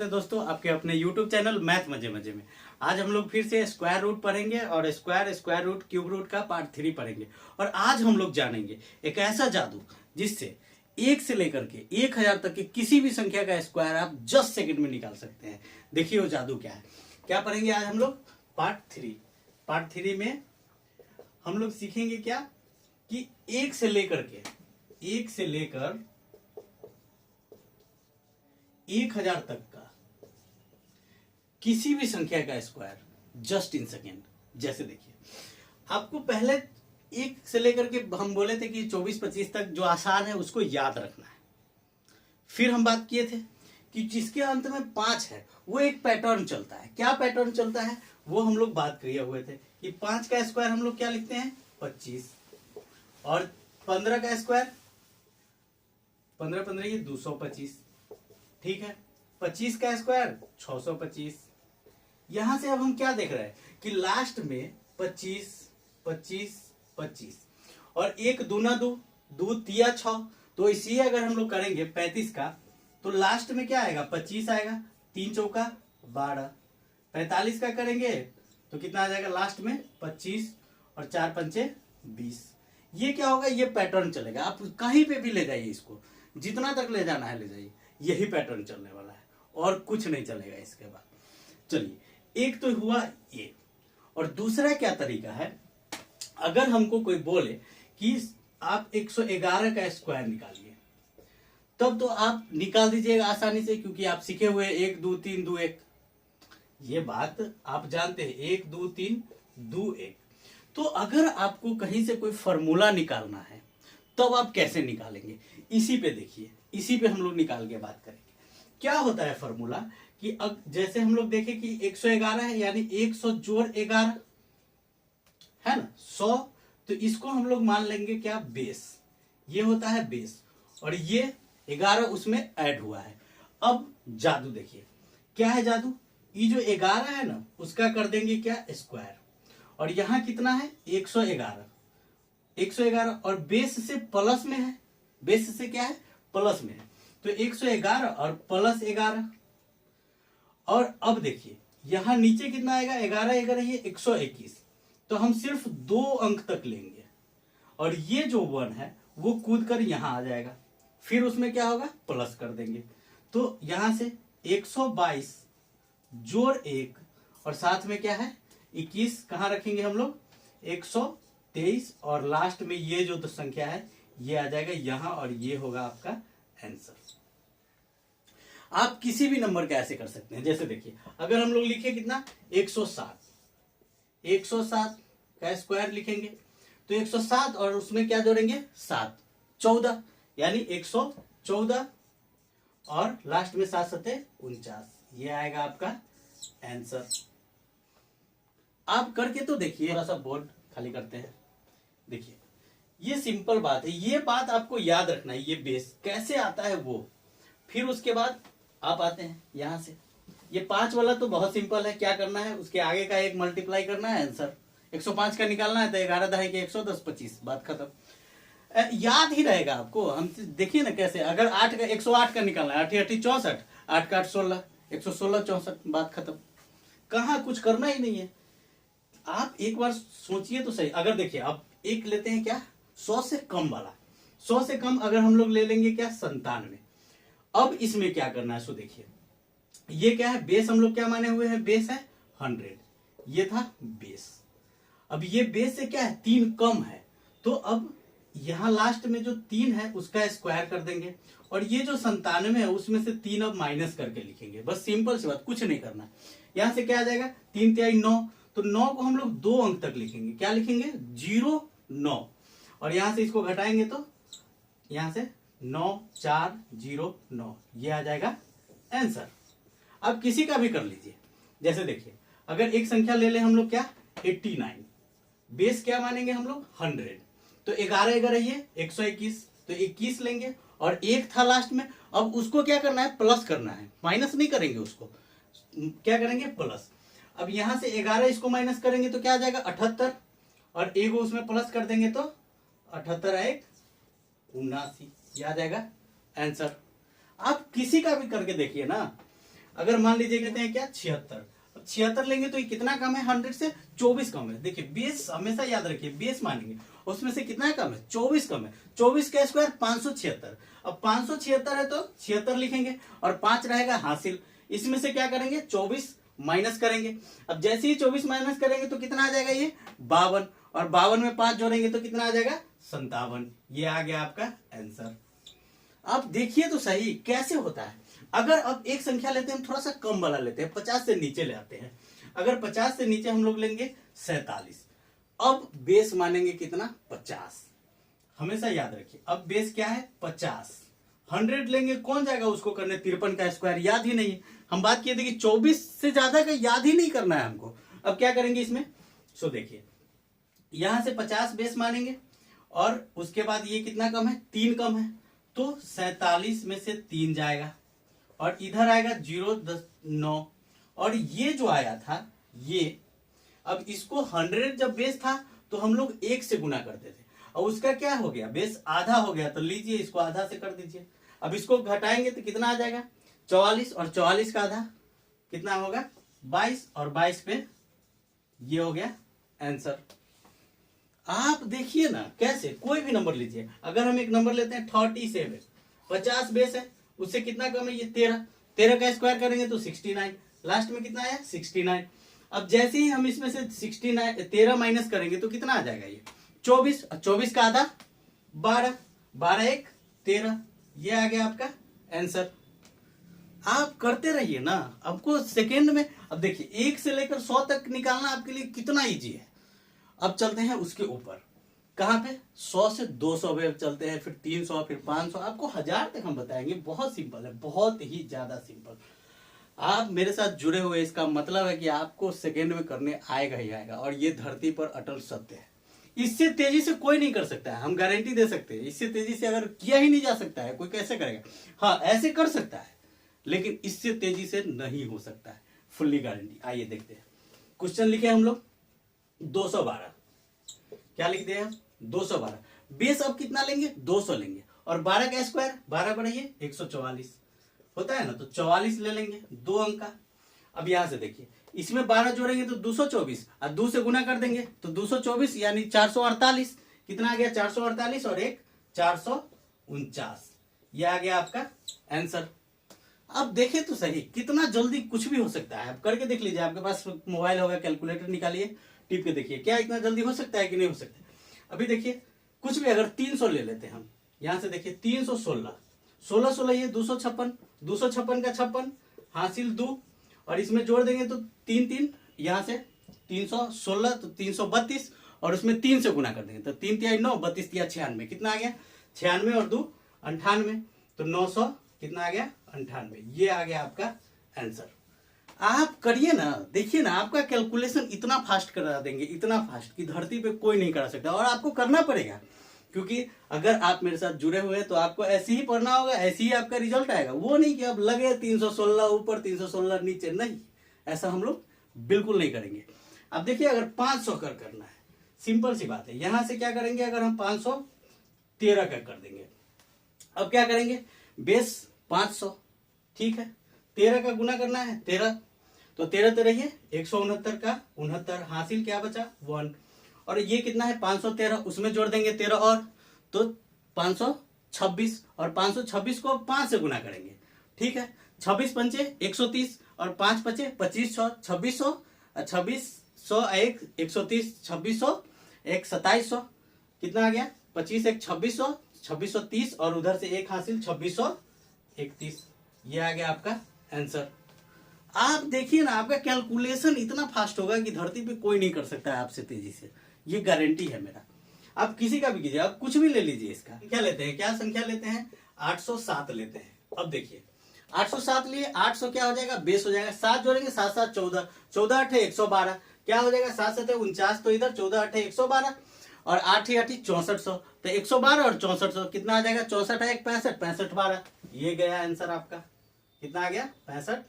स्वागत है दोस्तों आपके अपने YouTube चैनल मैथ मजे मजे में। आज हम लोग फिर से स्क्वायर रूट पढ़ेंगे और स्क्वायर रूट क्यूब रूट का पार्ट 3 पढ़ेंगे। और आज हम लोग जानेंगे एक ऐसा जादू जिससे 1 से लेकर के 1000 तक की किसी भी संख्या का स्क्वायर आप जस्ट सेकंड में निकाल सकते हैं। देखिए वो जादू क्या है। क्या पढ़ेंगे आज हम लोग? पार्ट 3 में हम लोग सीखेंगे क्या कि 1 से लेकर 1000 तक का किसी भी संख्या का स्क्वायर जस्ट इन सेकेंड। जैसे देखिए, आपको पहले 1 से लेकर के हम बोले थे कि 24-25 तक जो आसान है उसको याद रखना है। फिर हम बात किए थे कि जिसके अंत में 5 है वो एक पैटर्न चलता है। क्या पैटर्न चलता है वो हम लोग बात किए हुए थे कि 5 का स्क्वायर हम लोग क्या लिखते हैं 25, और 15 का स्क्वायर 15 ये 225, ठीक है। 25 का स्क्वायर 625। यहां से अब हम क्या देख रहे हैं कि लास्ट में 25 25 25 और 1 दूना 2 2 तिया 6, तो इसी अगर हम लोग करेंगे 35 का तो लास्ट में क्या आएगा 25 आएगा, 3 चौका 12। 45 का करेंगे तो कितना आ जाएगा लास्ट में 25 और 4 पंचे 20। ये क्या होगा, ये पैटर्न चलेगा। आप कहीं पे भी ले जाइए इसको, जितना तक ले जाना है ले जाइए, यही पैटर्न चलने वाला है और कुछ नहीं चलेगा इसके बाद। चलिए, एक तो हुआ ये, और दूसरा क्या तरीका है, अगर हमको कोई बोले कि आप 111 का स्क्वायर निकालिए, तब तो आप निकाल दीजिएगा आसानी से, क्योंकि आप सीखे हुए 1 2 3 2 1। ये बात आप जानते हैं, 1 2 3 2 1। तो अगर आपको कहीं से कोई फॉर्मूला निकालना है तब आप कैसे निकालेंगे, इसी पे देखिए, इसी पे हम लोग निकाल के बात करेंगे। क्या होता है फॉर्मूला कि अब जैसे हम लोग देखें कि 111 है, यानी 100 जोड़ 11 है ना 100, तो इसको हम लोग मान लेंगे क्या बेस। ये होता है बेस, और ये 11 उसमें ऐड हुआ है। अब जादू देखिए, क्या है जादू, ये जो 11 है ना उसका कर देंगे क्या स्क्वायर, और यहां कितना है 111 और बेस से प्लस में है, बेस से क्या है प्लस में है, तो 111 और प्लस 11। और अब देखिए यहां नीचे कितना आएगा 11 11 ये 121, तो हम सिर्फ 2 अंक तक लेंगे, और ये जो 1 है वो कूद कर यहां आ जाएगा, फिर उसमें क्या होगा प्लस कर देंगे। तो यहां से 122 जोड़ 1 और साथ में क्या है 21 कहां रखेंगे हम लोग 123, और लास्ट में ये जो संख्या है ये आ जाएगा यहां, और ये होगा आपका आंसर। आप किसी भी नंबर का ऐसे कर सकते हैं। जैसे देखिए, अगर हम लोग लिखे कितना 107 का स्क्वायर लिखेंगे तो 107 और उसमें क्या जोड़ेंगे 7 14, यानी 114, और लास्ट में 7 7 49, ये आएगा आपका आंसर। आप करके तो देखिए, थोड़ा सा बोर्ड खाली करते हैं। देखिए ये सिंपल बात है, ये बात आपको याद रखना है, ये बेस कैसे आता है वो। फिर उसके बाद आप आते हैं यहां से, ये 5 वाला तो बहुत सिंपल है। क्या करना है, उसके आगे का 1 मल्टीप्लाई करना है, आंसर 105 का निकालना है, तो 11 दहाई के 110 25, बात खत्म। याद ही रहेगा आपको। हम देखिए ना कैसे, अगर 8 का 108 का निकालना है, 8 8 64, 8 का 8 16, 116 64, बात खत्म। कहाँ कुछ करना ही नहीं है। आप एक बार सोचिए तो सही। अगर देखिए आप एक लेते हैं क्या 100 से कम वाला, 100 से कम अगर हम लोग ले लेंगे क्या 97। अब इसमें क्या करना है, सो देखिए ये क्या है बेस, हम लोग क्या माने हुए हैं बेस है 100, ये था बेस। अब ये बेस से क्या है 3 कम है, तो अब यहां लास्ट में जो 3 है उसका स्क्वायर कर देंगे, और ये जो 97 है उसमें से 3 अब माइनस करके लिखेंगे। बस सिंपल सी बात, कुछ नहीं करना। यहां से क्या आ जाएगा 3 3 9, तो 9 को हम लोग 2 अंक तक लिखेंगे। क्या लिखेंगे 0 9, और यहां से इसको घटाएंगे तो यहां से 9 4 0 9, ये आ जाएगा आंसर। अब किसी का भी कर लीजिए। जैसे देखिए, अगर एक संख्या ले ले हम लोग क्या 89, बेस क्या मानेंगे हम लोग 100, तो 11 11 ये 121, तो 21 लेंगे, और 1 था लास्ट में। अब उसको क्या करना है प्लस करना है, माइनस नहीं करेंगे उसको, क्या करेंगे प्लस। अब यहां से 11 इसको माइनस करेंगे तो क्या आ जाएगा 78, और 1 उसमें प्लस कर देंगे तो 78 1 79, ये आ जाएगा आंसर। आप किसी का भी करके देखिए ना, अगर मान लीजिए कहते हैं क्या 76, अब 76 लेंगे तो ये कितना कम है 100 से, 24 कम है। देखिए बेस हमेशा याद रखिए, बेस मानेंगे उसमें से कितना कम है 24 कम है। 24 का स्क्वायर 576। अब 576 है तो 76 लिखेंगे और 5 रहेगा हासिल। इसमें से क्या करेंगे 24 माइनस करेंगे। अब जैसे ही 24 माइनस करेंगे तो कितना आ जाएगा ये 52, और 52 में 5 जोड़ेंगे तो कितना आ जाएगा 57। ये आ गया आपका आंसर। अब देखिए तो सही कैसे होता है। अगर अब एक संख्या लेते हैं, हम थोड़ा सा कम वाला लेते हैं, 50 से नीचे ले आते हैं। अगर 50 से नीचे हम लोग लेंगे 47, अब बेस मानेंगे कितना 50। हमेशा याद रखिए अब बेस क्या है 50। 100 लेंगे कौन जाएगा उसको करने 53 का स्क्वायर, याद ही नहीं है। हम बात किए थे कि 24 से ज्यादा का याद ही नहीं करना है हमको। अब क्या करेंगे इसमें, सो देखिए यहां से 50 बेस मानेंगे और उसके बाद ये कितना कम है 3 कम है, तो 47 में से 3 जाएगा और इधर आएगा 0.9, और ये जो आया था ये, अब इसको 100 जब बेस था तो हम लोग 1 से गुना करते थे, और उसका क्या हो गया बेस आधा हो गया, तो लीजिए इसको आधा से कर दीजिए। अब इसको घटाएंगे तो कितना आ जाएगा 44, और 44 का आधा कितना होगा 22, और 22 पे ये हो गया आंसर। आप देखिए ना कैसे, कोई भी नंबर लीजिए। अगर हम एक नंबर लेते हैं 37, 50 बेस है, उससे कितना कम है ये 13, 13 का स्क्वायर करेंगे तो 69, लास्ट में कितना आया 69। अब जैसे ही हम इसमें से 69 13 माइनस करेंगे तो कितना आ जाएगा ये 24, और 24 का आधा 12, 12 1 13, ये आ गया आपका आंसर। आप करते रहिए ना, आपको सेकेंड में। अब देखिए 1 से लेकर 100 तक निकालना आपके लिए कितना इजी है। अब चलते हैं उसके ऊपर, कहां पे 100 से 200 वेव चलते हैं, फिर 300, फिर 500, आपको 1000 तक हम बताएंगे। बहुत सिंपल है, बहुत ही ज्यादा सिंपल। आप मेरे साथ जुड़े हुए, इसका मतलब है कि आपको सेकेंड में करने आएगा ही आएगा, और ये धरती पर अटल सत्य है। इससे तेजी से कोई नहीं कर सकता है, हम गारंटी दे सकते हैं। इससे तेजी से अगर किया ही नहीं जा सकता है, कोई कैसे करेगा। हाँ ऐसे कर सकता है, लेकिन इससे तेजी से नहीं हो सकता है, फुल्ली गारंटी। आइए देखते हैं, क्वेश्चन लिखे हम लोग 212, क्या लिख दिया 212। बेस अब कितना लेंगे 200 लेंगे, और 12 का स्क्वायर 12 बढ़ाइए 144 होता है ना, तो 44 ले लेंगे 2 अंक का। अब यहां से देखिए इसमें 12 जोड़ेंगे तो 224, और 2 से गुना कर देंगे तो 224 यानी 448, कितना आ गया 448 और 1 449, ये आ गया आपका आंसर। अब देखें तो सही कितना जल्दी कुछ भी हो सकता है। आप करके देख लीजिए, आपके पास मोबाइल होगा, कैलकुलेटर निकालिए, टिप के देखिए क्या इतना जल्दी हो सकता है कि नहीं हो सकता। अभी देखिए कुछ भी, अगर 300 ले लेते हैं हम, यहां से देखिए 316, 16 16 ये 256, 256 का 56 हासिल 2, और इसमें जोड़ देंगे तो 3 3, यहां से 316 तो 332, और उसमें 3 से गुना कर देंगे तो 3 3 9, 32 96, कितना आ गया 96 और 2 98, तो 900 कितना आ गया 98, ये आ गया आपका आंसर। आप करिए ना, देखिए ना, आपका कैलकुलेशन इतना फास्ट करा देंगे, इतना फास्ट कि धरती पे कोई नहीं करा सकता, और आपको करना पड़ेगा, क्योंकि अगर आप मेरे साथ जुड़े हुए हैं तो आपको ऐसे ही पढ़ना होगा, ऐसे ही आपका रिजल्ट आएगा। वो नहीं कि अब लगे 316 ऊपर 316 नीचे, नहीं, ऐसा हम लोग बिल्कुल नहीं करेंगे। अब देखिए अगर 500 करना है, सिंपल सी बात है, यहां से क्या करेंगे, अगर हम 513 कर देंगे, अब क्या करेंगे बेस 500, ठीक है, 13 का गुना करना है 13, तो 13 तो रहिए 169 का 69 हासिल क्या बचा 1, और ये कितना है 513, उसमें जोड़ देंगे 13 और, तो 526, और 526 को 5 से गुना करेंगे, ठीक है, 26 पंचे 130, और 5 बचे 2500, 2600, 2600 1 130, 2600 1 2700, कितना आ गया 25 1 2600, 2630, और उधर से एक हासिल 2631, ये आ गया आपका आंसर। आप देखिए ना, आपका कैलकुलेशन इतना फास्ट होगा कि धरती पे कोई नहीं कर सकता है आपसे तेजी से, ये गारंटी है मेरा। आप किसी का भी कीजिए, आप कुछ भी ले लीजिए, इसका क्या लेते हैं, क्या संख्या लेते हैं 807 लेते हैं। अब देखिए 807 लिए, 800 क्या हो जाएगा बेस हो जाएगा, 7 जोड़ेंगे 7 7 14, 14 8 112, क्या हो जाएगा 7 7 49, तो इधर 14 8 112, और 8 8 6400, तो 112 और 6400 कितना आ जाएगा 64 1 65 65 12, ये गया आंसर आपका, कितना आ गया 65।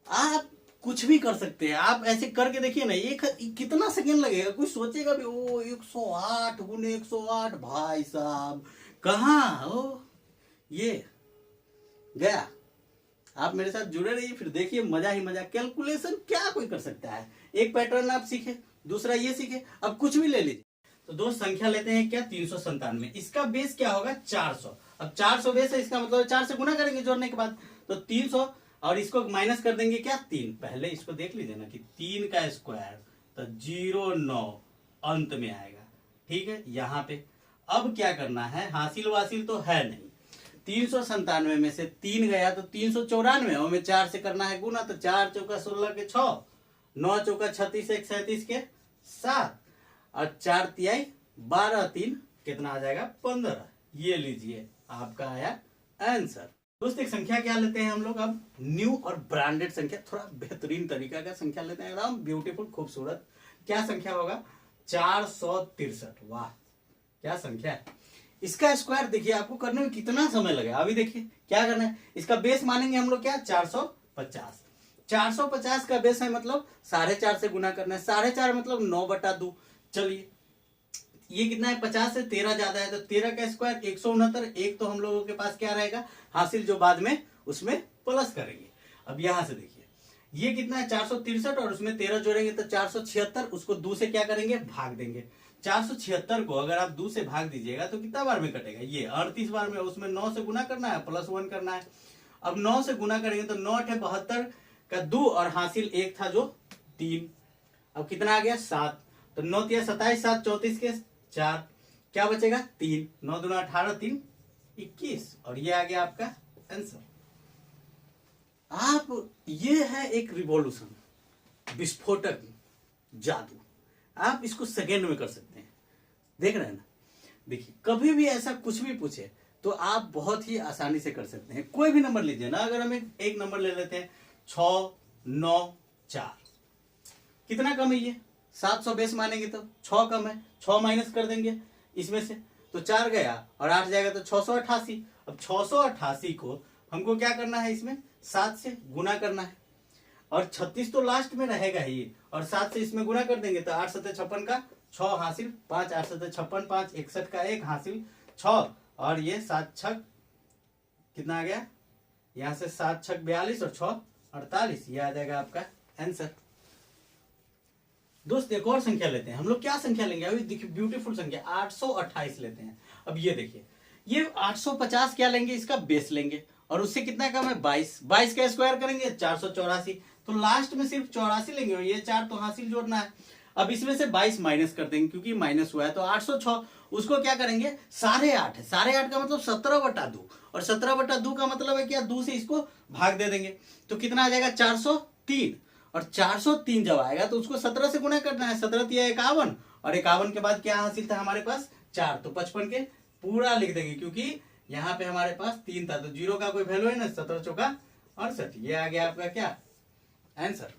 आप कुछ भी कर सकते हैं, आप ऐसे करके देखिए ना, एक कितना सेकंड लगेगा, कुछ सोचेगा भी ओ 108 गुने 108, भाई साहब कहाँ हो, ये गया आप मेरे साथ जुड़े रहिए, फिर देखिए मजा ही मजा। कैलकुलेशन क्या कोई कर सकता है, एक पैटर्न आप सीखे, दूसरा ये सीखे, अब कुछ भी ले लीजिए। तो दोस्त संख्या लेते हैं क्या, 397। इसका बेस क्या होगा, 400। अब 400 बेस है, इसका मतलब 4 से गुना करेंगे जोड़ने के बाद, तो 300, और इसको माइनस कर देंगे क्या, 3। पहले इसको देख लीजिए ना कि 3 का स्क्वायर तो 09 अंत में आएगा, ठीक है। यहाँ पे अब क्या करना है, हासिल वासिल तो है नहीं, 397 में से 3 गया तो 394, और में 4 से करना है गुना, तो 4 चौका 16 के 6, 9 चौका 36 एक 37 के 7, और 4 तिहाई 12, 3 कितना आ जाएगा, 15। ये लीजिए आपका आया आंसर। दोस्त एक संख्या क्या लेते हैं हम लोग अब, न्यू और ब्रांडेड संख्या, थोड़ा बेहतरीन तरीका का संख्या लेते हैं, एकदम ब्यूटीफुल खूबसूरत। क्या संख्या होगा, 463। वाह क्या संख्या है। इसका स्क्वायर देखिए आपको करने में कितना समय लगेगा। अभी देखिए क्या करना है, इसका बेस मानेंगे हम लोग क्या, 450। 450 का बेस है मतलब 4.5 से गुना करना है, 4.5 मतलब 9/2। चलिए ये कितना है, 50 से 13 ज्यादा है, तो 13 का स्क्वायर 169। एक तो हम लोगों के पास क्या रहेगा, हासिल जो बाद में उसमें प्लस करेंगे। अब यहां से देखिए ये कितना है, 463, और उसमें 13 जोड़ेंगे तो 476। उसको 2 से क्या करेंगे, भाग देंगे। 476 को अगर आप 2 से भाग दीजिएगा तो कितना बार में कटेगा, ये 38 बार में। उसमें 9 से गुना करना है, +1 करना है। अब 9 से गुना करेंगे तो 9 × 72 का 2, और हासिल 1 था जो 3। अब कितना आ गया, 7। तो 9 × 27, 7 34 के 4, क्या बचेगा, 3। 9 दूना 18, 3 21, और ये आ गया आपका आंसर। आप ये है एक रिवॉल्यूशन, विस्फोटक जादू, आप इसको सेकेंड में कर सकते हैं। देख रहे हैं ना, देखिए कभी भी ऐसा कुछ भी पूछे तो आप बहुत ही आसानी से कर सकते हैं। कोई भी नंबर लीजिए ना, अगर हम एक नंबर ले लेते हैं 6 9 4, कितना कम है ये, 700 बेस मानेंगे तो 6 कम है, 6 माइनस कर देंगे इसमें से तो 4 गया, और 8 जाएगा तो 688। अब 688 को हमको क्या करना है, इसमें 7 से गुना करना है, और 36 तो लास्ट में रहेगा ही, और 7 से इसमें गुना कर देंगे तो 8 7 56 का 6 हासिल 5, 8 7 56, 5 61 का 1 हासिल 6, और ये 7 6 कितना आ गया, यहां से 7 6 42 और 6 48, ये आ जाएगा आपका आंसर। दोस्त एक और संख्या लेते हैं हम लोग, क्या संख्या लेंगे, अभी देखिए ब्यूटीफुल संख्या 828 लेते हैं। अब ये देखिए ये 850 क्या लेंगे, इसका बेस लेंगे, और उससे कितना कम है, 22। 22 का स्क्वायर करेंगे 484, तो लास्ट में सिर्फ 84 लेंगे, और ये 4 तो हासिल जोड़ना है। अब इसमें से 22 माइनस कर देंगे क्योंकि माइनस हुआ है, तो 806। उसको क्या करेंगे, 8.5 है, 8.5 का मतलब 17/2, और 17/2 का मतलब है क्या, 2 से इसको भाग दे देंगे तो कितना आ जाएगा, 403। और 403 जब आएगा तो उसको 17 से गुना करना है, 17 × 51, और 51 के बाद क्या हासिल था हमारे पास, 4, तो 55 के पूरा लिख देंगे, क्योंकि यहाँ पे हमारे पास 3 था, तो 0 का कोई वैल्यू है ना, 17 चौका 68। ये आ गया आपका क्या आंसर।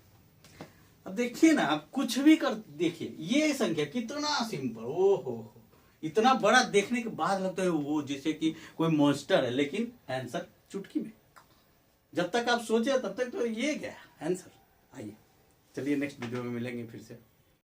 अब देखिए ना, आप कुछ भी कर देखिए, ये संख्या कितना सिंपल, ओ हो, इतना बड़ा देखने के बाद लगता है वो जैसे कि कोई मॉन्स्टर है, लेकिन आंसर चुटकी में। जब तक आप सोचे तब तक तो ये क्या आंसर। आइए चलिए नेक्स्ट वीडियो में मिलेंगे फिर से।